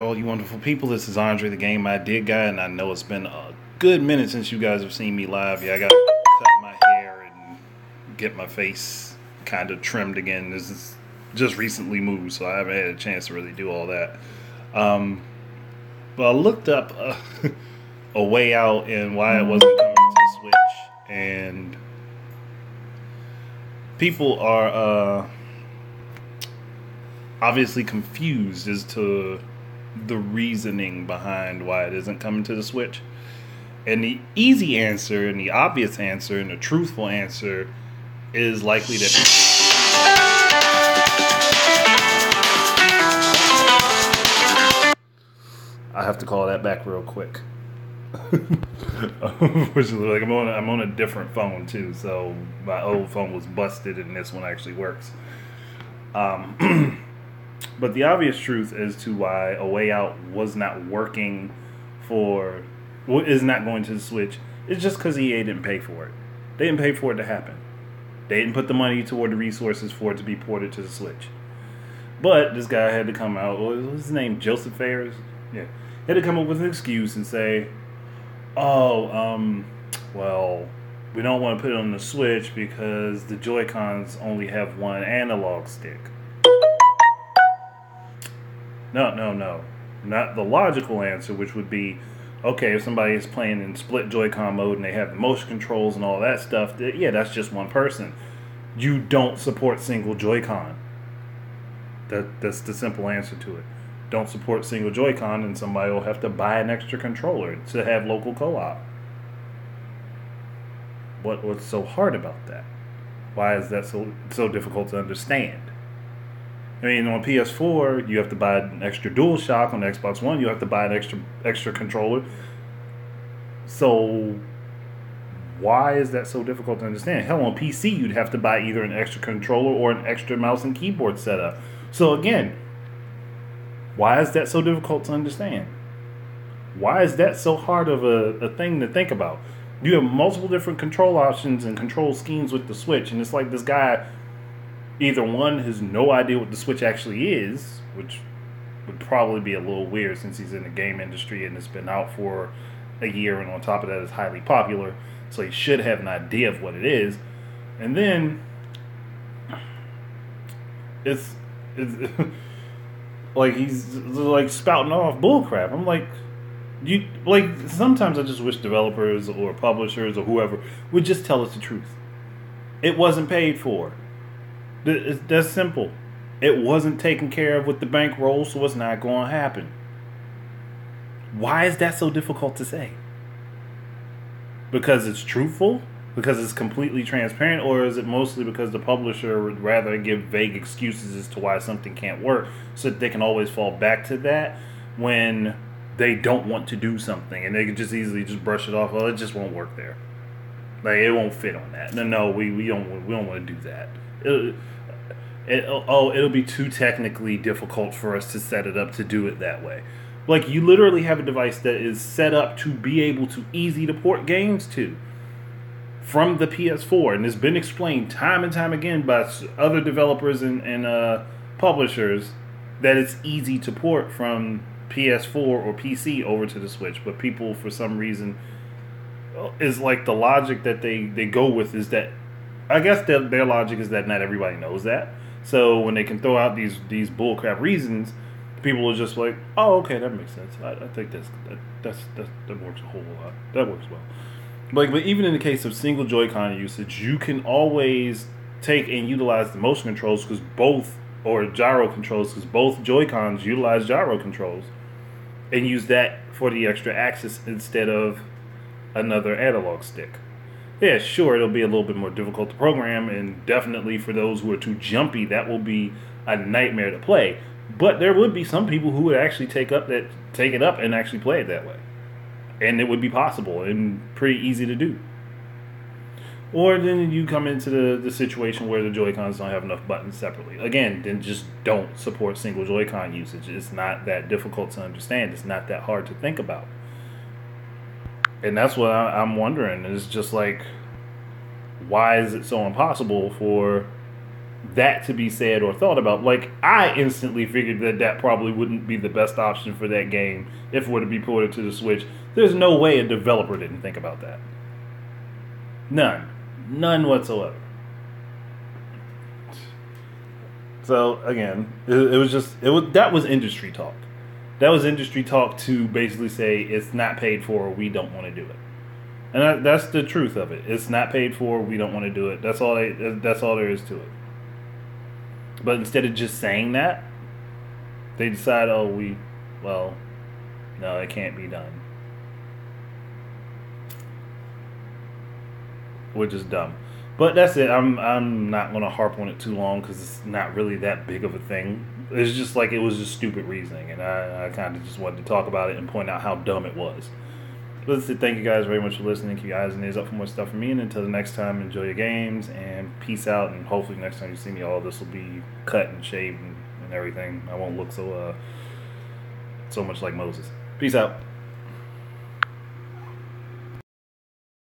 All you wonderful people, this is Andre the Game Idea Guy, and I know it's been a good minute since you guys have seen me live. Yeah, I gotta cut my hair and get my face kind of trimmed again. This is just recently moved, so I haven't had a chance to really do all that. Um, but I looked up a way out and why it wasn't coming to Switch, and people are obviously confused as to the reasoning behind why it isn't coming to the Switch. And the easy answer and the obvious answer and the truthful answer is likely that I have to call that back real quick. Which is like I'm on a different phone too, so my old phone was busted and this one actually works. But the obvious truth as to why A Way Out was not working is not going to the Switch is just because EA didn't pay for it. They didn't pay for it to happen. They didn't put the money toward the resources for it to be ported to the Switch. But this guy had to come out. What was his name? Josef Fares? Yeah. He had to come up with an excuse and say, well, we don't want to put it on the Switch because the Joy-Cons only have one analog stick. No. Not the logical answer, which would be, okay, if somebody is playing in split Joy-Con mode and they have the motion controls and all that stuff, yeah, that's just one person. You don't support single Joy-Con. That's the simple answer to it. Don't support single Joy-Con, and somebody will have to buy an extra controller to have local co-op. What's so hard about that? Why is that so difficult to understand? I mean, on PS4, you have to buy an extra DualShock. On the Xbox One, you have to buy an extra controller. So, why is that so difficult to understand? Hell, on PC, you'd have to buy either an extra controller or an extra mouse and keyboard setup. So, again, why is that so difficult to understand? Why is that so hard of a thing to think about? You have multiple different control options and control schemes with the Switch, and it's like this guy either one has no idea what the Switch actually is, which would probably be a little weird since he's in the game industry and it's been out for a year, and on top of that it's highly popular, so he should have an idea of what it is. And then it's like he's like spouting off bullcrap. I'm like, sometimes I just wish developers or publishers or whoever would just tell us the truth. It wasn't paid for. That's simple. It wasn't taken care of with the bankroll, so it's not going to happen. Why is that so difficult to say? Because it's truthful? Because it's completely transparent? Or is it mostly because the publisher would rather give vague excuses as to why something can't work, so that they can always fall back to that when they don't want to do something, and they can just easily just brush it off? Well, it just won't work there. Like, it won't fit on that. No, we don't want to do that. It'll be too technically difficult for us to set it up to do it that way. Like, you literally have a device that is set up to be able to easy to port games to from the PS4, and it's been explained time and time again by other developers and publishers that it's easy to port from PS4 or PC over to the Switch. But people, for some reason, is like the logic that they go with is that, I guess their logic is that not everybody knows that. So when they can throw out these bullcrap reasons, people are just like, oh, okay, that makes sense. I think that works a whole lot. That works well. But even in the case of single Joy-Con usage, you can always take and utilize the motion controls or gyro controls, because both Joy-Cons utilize gyro controls, and use that for the extra axis instead of another analog stick. Yeah, sure, it'll be a little bit more difficult to program, and definitely for those who are too jumpy, that will be a nightmare to play. But there would be some people who would actually take it up and actually play it that way. And it would be possible and pretty easy to do. Or then you come into the situation where the Joy-Cons don't have enough buttons separately. Again, then just don't support single Joy-Con usage. It's not that difficult to understand. It's not that hard to think about. And that's what I'm wondering. It's just like, why is it so impossible for that to be said or thought about. Like, I instantly figured that probably wouldn't be the best option for that game if it were to be ported to the Switch. There's no way a developer didn't think about that. None whatsoever. So again, that was industry talk. That was industry talk to basically say it's not paid for, we don't want to do it. And that's the truth of it. It's not paid for, we don't want to do it. That's all there is to it. But instead of just saying that, they decide, no, it can't be done. Which is dumb. But that's it. I'm not going to harp on it too long because it's not really that big of a thing. It's just like it was just stupid reasoning, and I kind of just wanted to talk about it and point out how dumb it was. But that's it. Thank you guys very much for listening. Keep your eyes and ears up for more stuff from me. And until the next time, enjoy your games and peace out. And hopefully next time you see me, all this will be cut and shaved and everything. I won't look so much like Moses. Peace out.